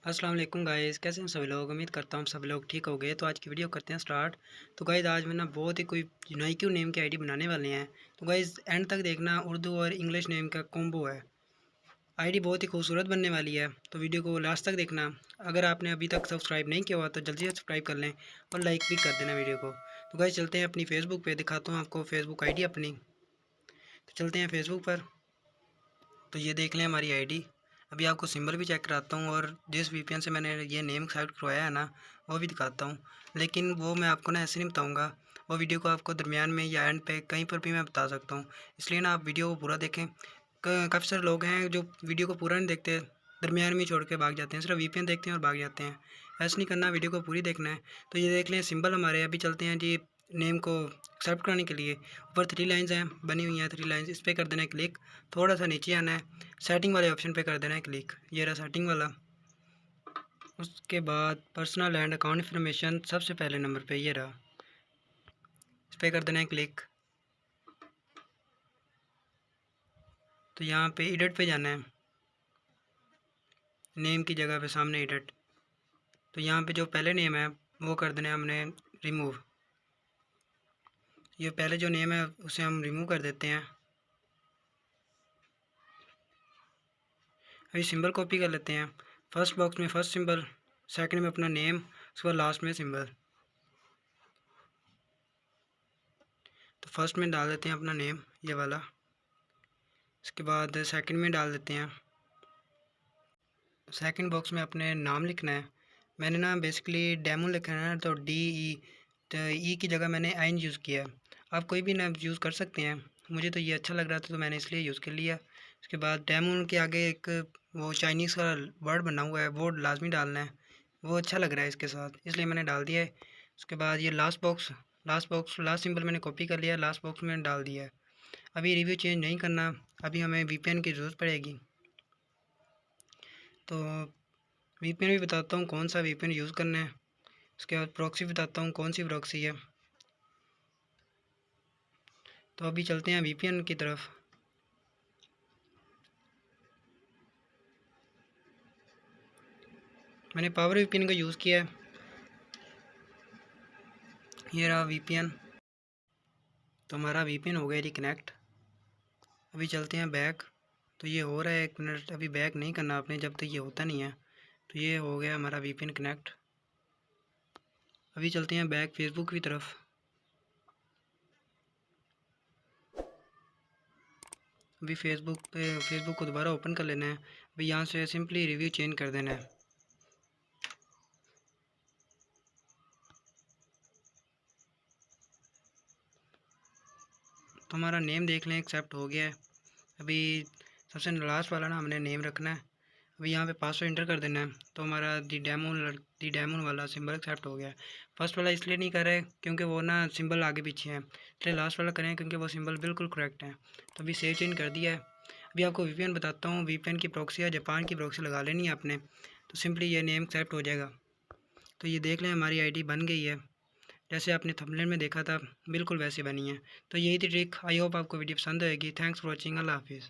अस्सलाम वालेकुम गाइस, कैसे हैं सभी लोग। उम्मीद करता हूँ सभी लोग ठीक हो गए। तो आज की वीडियो करते हैं स्टार्ट। तो गाइस आज मैं ना बहुत ही कोई यूनाइक नेम की आईडी बनाने वाले हैं। तो गाइस एंड तक देखना, उर्दू और इंग्लिश नेम का कॉम्बो है। आईडी बहुत ही खूबसूरत बनने वाली है, तो वीडियो को लास्ट तक देखना। अगर आपने अभी तक सब्सक्राइब नहीं किया हुआ तो जल्दी से सब्सक्राइब कर लें और लाइक भी कर देना वीडियो को। तो गाइस चलते हैं अपनी फेसबुक पे, दिखाता हूँ आपको फेसबुक आईडी अपनी। तो चलते हैं फेसबुक पर। तो ये देख लें हमारी आईडी। अभी आपको सिंबल भी चेक कराता हूँ और जिस वीपीएन से मैंने ये नेम सेलेक्ट करवाया है ना, वो भी दिखाता हूँ। लेकिन वो मैं आपको ना ऐसे नहीं बताऊँगा, वो वीडियो को आपको दरमियान में या एंड पे कहीं पर भी मैं बता सकता हूँ। इसलिए ना आप वीडियो को पूरा देखें। काफ़ी सारे लोग हैं जो वीडियो को पूरा नहीं देखते, दरमियान में ही छोड़ के भाग जाते हैं, सिर्फ वीपीएन देखते हैं और भाग जाते हैं। ऐसा नहीं करना, वीडियो को पूरी देखना है। तो ये देख लें सिंबल हमारे। अभी चलते हैं जी नेम को एक्सेप्ट कराने के लिए। ऊपर 3 लाइन्स हैं बनी हुई हैं, 3 लाइन्स, इस पर कर देना है क्लिक। थोड़ा सा नीचे आना है, सेटिंग वाले ऑप्शन पे कर देना है क्लिक। ये रहा सेटिंग वाला। उसके बाद पर्सनल एंड अकाउंट इन्फॉर्मेशन सबसे पहले नंबर पे ये रहा, इस पर कर देना है क्लिक। तो यहाँ पे एडिट पे जाना है, नेम की जगह पे सामने एडिट। तो यहाँ पे जो पहले नेम है वो कर देना है हमने रिमूव। ये पहले जो नेम है उसे हम रिमूव कर देते हैं। अभी सिंबल कॉपी कर लेते हैं। फर्स्ट बॉक्स में फर्स्ट सिंबल, सेकंड में अपना नेम, उसके बाद लास्ट में सिंबल। तो फर्स्ट में डाल देते हैं अपना नेम, ये वाला। इसके बाद सेकंड में डाल देते हैं, सेकंड बॉक्स में अपने नाम लिखना है। मैंने ना बेसिकली डेमो लिखना है, तो DE, तो ई की जगह मैंने आइन यूज़ किया है। आप कोई भी नाम यूज़ कर सकते हैं, मुझे तो ये अच्छा लग रहा था तो मैंने इसलिए यूज़ कर लिया। उसके बाद डेमो के आगे एक वो चाइनीज़ का वर्ड बना हुआ है, वो लाजमी डालना है, वो अच्छा लग रहा है इसके साथ, इसलिए मैंने डाल दिया है। उसके बाद ये लास्ट सिंबल मैंने कॉपी कर लिया, लास्ट बॉक्स में डाल दिया है। अभी रिव्यू चेंज नहीं करना, अभी हमें VPN की ज़रूरत पड़ेगी। तो VPN भी बताता हूँ कौन सा VPN यूज़ करना है। उसके बाद प्रॉक्सी बताता हूँ कौन सी प्रॉक्सी है। तो अभी चलते हैं VPN की तरफ। मैंने पावर VPN का यूज़ किया है, ये रहा VPN। तो हमारा VPN हो गया रिकनेक्ट। अभी चलते हैं बैक। तो ये हो रहा है 1 मिनट, अभी बैक नहीं करना आपने जब तक ये होता नहीं है। तो ये हो गया हमारा VPN कनेक्ट। अभी चलते हैं बैक फेसबुक की तरफ। अभी फेसबुक को दोबारा ओपन कर लेना है। अभी यहाँ से सिंपली रिव्यू चेंज कर देना है। तो हमारा नेम देख लें, एक्सेप्ट हो गया है। अभी सबसे लास्ट वाला ना हमने नेम रखना है। अभी यहाँ पे पासवर्ड इंटर कर देना है। तो हमारा दी डेमोन वाला सिंबल एक्सेप्ट हो गया है। फर्स्ट वाला इसलिए नहीं कर रहे क्योंकि वो ना सिंबल आगे पीछे है, इसलिए लास्ट वाला करें क्योंकि वो सिंबल बिल्कुल करेक्ट है। तो अभी सेव चेंज कर दिया है। अभी आपको VPN बताता हूँ। VPN की प्रॉक्सी या जापान की प्रॉक्सी लगा लेनी है आपने, तो सिंपली ये नेम एक्सेप्ट हो जाएगा। तो ये देख लें हमारी आईडी बन गई है, जैसे आपने थंबनेल में देखा था बिल्कुल वैसे बनी है। तो यही थी ट्रिक। आई होप आपको वीडियो पसंद आएगी। Thanks for watching. अल्लाह हाफिज़।